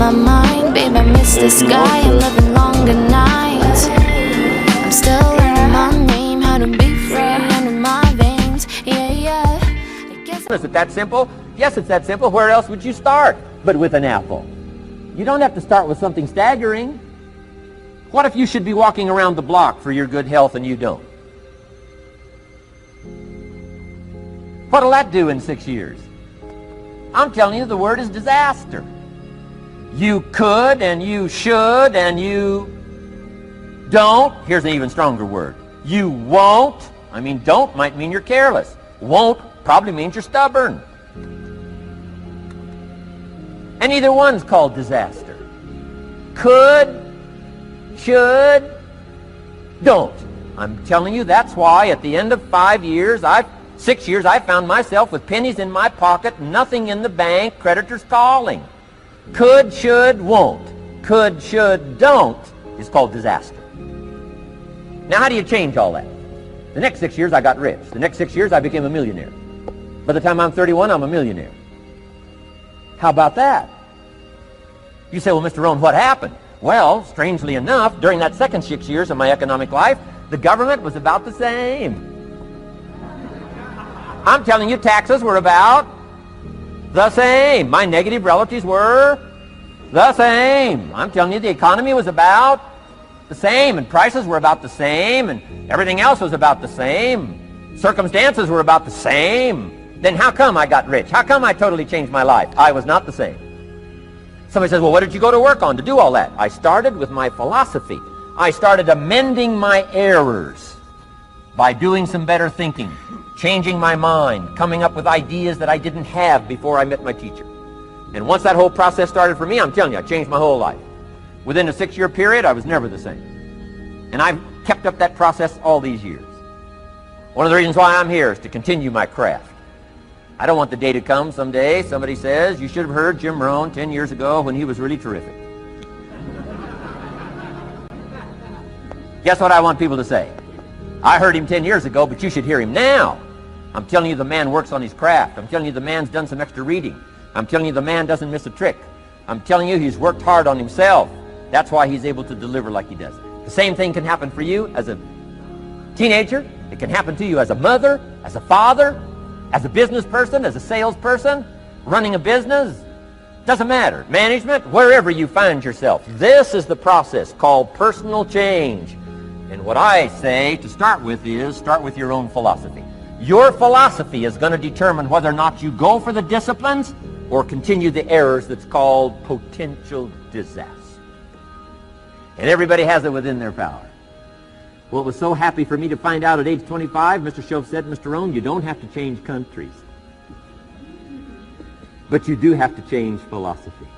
my mind. Babe, I miss this guy. I'm living longer nights. I'm still learning my name, how to be free under my veins. Yeah, yeah. Is it that simple? Yes, it's that simple. Where else would you start but with an apple? You don't have to start with something staggering. What if you should be walking around the block for your good health and you don't? What'll that do in 6 years? I'm telling you, the word is disaster. You could and you should and you don't. Here's an even stronger word. You won't. I mean, don't might mean you're careless. Won't probably means you're stubborn. And either one's called disaster. Could, should, don't. I'm telling you, that's why at the end of 6 years, I found myself with pennies in my pocket, nothing in the bank, creditors calling. Could, should, won't. Could, should, don't is called disaster. Now, how do you change all that? The next 6 years, I got rich. The next 6 years, I became a millionaire. By the time I'm 31, I'm a millionaire. How about that? You say, well, Mr. Rohn, what happened? Well, strangely enough, during that second 6 years of my economic life, the government was about the same. I'm telling you, taxes were about the same. My negative relatives were the same. I'm telling you, the economy was about the same, and prices were about the same, and everything else was about the same. Circumstances were about the same. Then how come I got rich? How come I totally changed my life? I was not the same. Somebody says, well, what did you go to work on to do all that? I started with my philosophy. I started amending my errors by doing some better thinking, changing my mind, coming up with ideas that I didn't have before I met my teacher. And once that whole process started for me, I'm telling you, I changed my whole life. Within a 6-year period, I was never the same. And I've kept up that process all these years. One of the reasons why I'm here is to continue my craft. I don't want the day to come someday somebody says, you should have heard Jim Rohn 10 years ago when he was really terrific. Guess what I want people to say? I heard him 10 years ago, but you should hear him now. I'm telling you, the man works on his craft. I'm telling you, the man's done some extra reading. I'm telling you, the man doesn't miss a trick. I'm telling you, he's worked hard on himself. That's why he's able to deliver like he does. The same thing can happen for you as a teenager. It can happen to you as a mother, as a father, as a business person, as a salesperson, running a business. Doesn't matter. Management, wherever you find yourself. This is the process called personal change. And what I say to start with is, start with your own philosophy. Your philosophy is going to determine whether or not you go for the disciplines or continue the errors that's called potential disaster. And everybody has it within their power. Well, it was so happy for me to find out at age 25, Mr. Shove said, Mr. Rohn, you don't have to change countries. But you do have to change philosophy.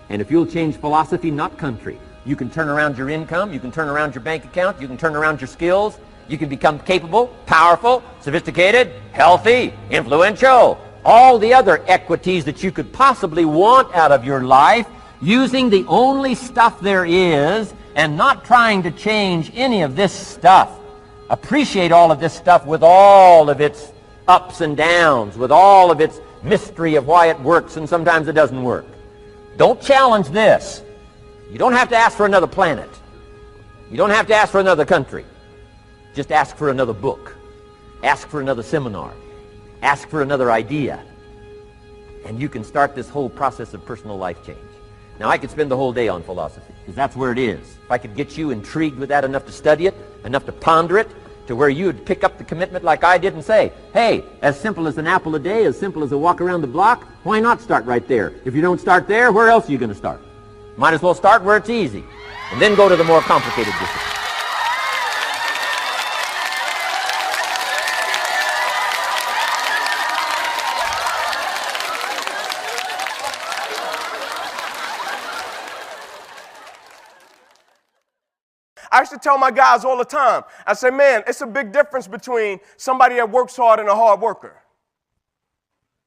And if you'll change philosophy, not country, you can turn around your income, you can turn around your bank account, you can turn around your skills, you can become capable, powerful, sophisticated, healthy, influential, all the other equities that you could possibly want out of your life, using the only stuff there is and not trying to change any of this stuff. Appreciate all of this stuff with all of its ups and downs, with all of its mystery of why it works and sometimes it doesn't work. Don't challenge this. You don't have to ask for another planet. You don't have to ask for another country. Just ask for another book. Ask for another seminar. Ask for another idea. And you can start this whole process of personal life change. Now, I could spend the whole day on philosophy, because that's where it is. If I could get you intrigued with that enough to study it, enough to ponder it, to where you would pick up the commitment like I did and say, hey, as simple as an apple a day, as simple as a walk around the block, why not start right there? If you don't start there, where else are you going to start? Might as well start where it's easy, and then go to the more complicated disciplines. I used to tell my guys all the time, I say, man, it's a big difference between somebody that works hard and a hard worker.